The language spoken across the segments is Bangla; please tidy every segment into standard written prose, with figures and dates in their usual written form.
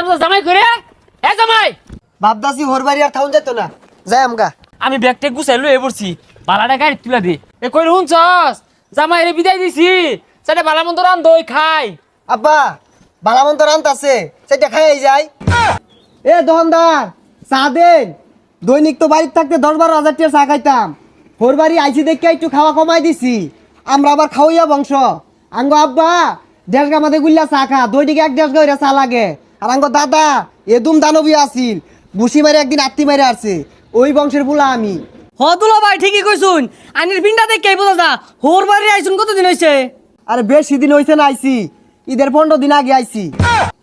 হারামজাদা জামাই করে এ জামাই বাপদাসি হোর বাড়ি আর থাউন যেত না যাই আমগা। আমি ব্যাগটা গুছাই লয়ে পড়ছি বালাটা গাড়ি তুলা দে এ কই শুনছস জামাই রে বিদায় দিছি সেটা বালা মন্দ রান দই খাই আব্বা বালামন্ত রান্ত আছে সেটা খাই যাই। এ দোকানদার চা দেন। দৈনিক তো বাড়িতে থাকতে 10-12 হাজার টাকা চা খাইতাম। হোর বাড়ি আইছি দেখে একটু খাওয়া কমাই দিছি। আমরা আবার খাওয়াইয়া বংশ। আঙ্গ আব্বা 1.5 গা মাঝে গুল্লা চা খা, দৈনিক 1-1.5 গা চা লাগে। আর আঙ্গ দাদা এদুম দানবী আছিল, বুসি মারে একদিন আত্মি মারে আসছে। ওই বংশের বুলা আমি। হদুলা ভাই ঠিকই কইছুন, আনির পিন্ডা দেখে বোঝা যা হোর বাড়ি আইছুন কতদিন হইছে? আরে বেশি দিন হইছে না আইছি, ঈদের 15 দিন আগে আইছি।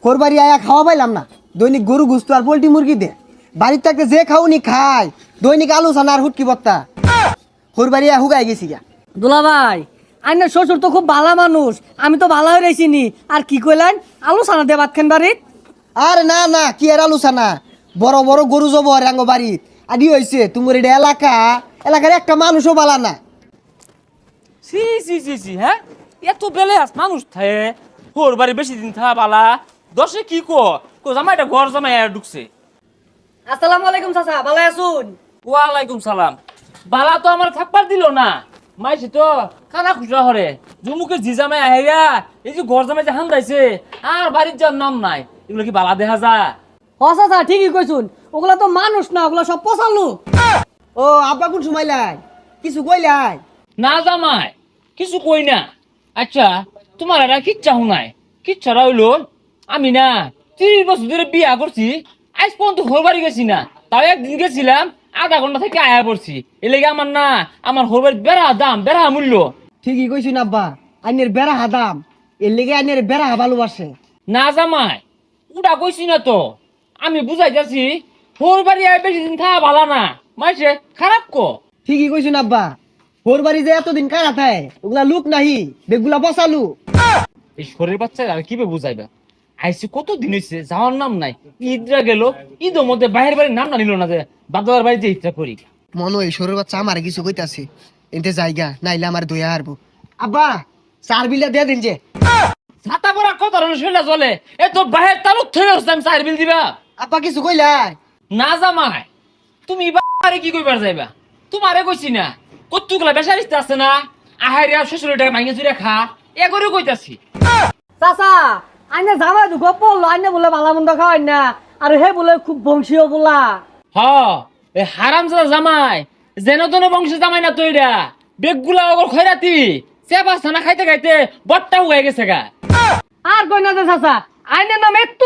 হোর বাড়ি আয়া খাওয়া পাইলাম না। দৈনিক গরু গুস্ত আর পোল্ট্রি মুরগি দে। বাড়ির থাকতে যে খাওনি খায়, দৈনিক আলু সানা আর হুটকি বত্তা। হোর বাড়ি আয়া হুগাই গেছি গা। দুলা ভাই আইনের শ্বশুর তো খুব ভালো মানুষ, আমি তো ভালো হয়ে রইছিনি। আর কি কইলেন আলু সানা দিয়ে ভাত খান বাড়িত? আরে না না, কি আর আলু সানা, বড় বড় গরু জব রাঙ্গ বাড়িত। আদি হইছে তোমার এটা এলাকার একটা মানুষও বালা না। সি সি সি সি হ্যাঁ এত বেলে আস মানুষ থাকে হোর বাড়ি বেশি দিন থা বালা দশে কি কো জামাইটা ঘর জামাই ঢুকছে। আসসালামু আলাইকুম চাচা, ভালো আছুন? ওয়ালাইকুম সালাম। বালা তো আমার থাকবার দিল না, মাইছে তো খানা খুচরা হরে জুমুকে জি জামাই আহেরা এই যে ঘর জামাই যে হান্দাইছে আর বাড়ির যার নাম নাই, এগুলো কি বালা দেখা যা? হ চাচা ঠিকই কইছুন, ওগুলা তো মানুষ না, ওগুলা সব পচালু। ও আব্বা কোন সময় লাই কিছু কইলাই? না জামাই কিছু কই না। আচ্ছা তোমার এরা কিচ্ছা শুনাই কিচ্ছারা হইলো আমি না 30 বছর ধরে বিয়া করছি, আজ পর্যন্ত হোর বাড়ি গেছি না। তাও একদিন গেছিলাম, আধা ঘন্টা থেকে আয়া পড়ছি। এ লেগে আমার না আমার হোর বাড়ির বেড়া দাম বেড়া মূল্য। ঠিকই কইছি না আব্বা, আইনের বেড়া হাদাম, এর লেগে আইনের বেড়া ভালোবাসে। না জামাই উড়া কইছি না তো, আমি বুঝাই যাচ্ছি হোর বাড়ি আয় বেশি দিন খাওয়া ভালো না, মাইছে খারাপ কো। ঠিকই কইছি না আব্বা, হোর বাড়ি যে এতদিন কারা থাকে ওগুলা লুক নাহি, বেগুলা বসালু। এই শরীর বাচ্চা আর কি বুঝাইবা, আইসি কত দিন হয়েছে যাওয়ার নাম নাই। ঈদরা গেল, ঈদের মধ্যে বাইরের বাড়ির নাম না নিল না যে বাদার বাড়িতে ইচ্ছা করি। মনে হয় সরুর বাচ্চা আমার কিছু কইতাছে, এতে জায়গা নাইলে আমার দয়া হারবো। আব্বা 4 বিলা দিয়ে দিন যে। ছাতা পরা কত ধরনের শুনে চলে, এ তোর বাহের তালুক থেকে হচ্ছে আমি 4 বিল দিবা। আব্বা কিছু কইলাই? না জামাই তুমি বাড়ি কি কইবার যাইবা, তোমারে কইছি না কতগুলা বেসারিস্তে আছে না আহারিয়া শ্বশুরের টাকা মাইনে চুরে খা এ করে কইতাছি। চাচা আইনে জামাই দুঃখ পড়লো, আইনে বলে ভালো মন্দ খাওয়াই না, আর হে বলে খুব বংশীয় বলা। হ এ হারামজাদা জামাই যেন তেন বংশের জামাই না তৈরা বেগগুলা ওগর খয়রাতি চেপা ছানা খাইতে খাইতে বট্টা হয়ে গেছে গা। আর কই না যে চাচা আইনের নাম একটু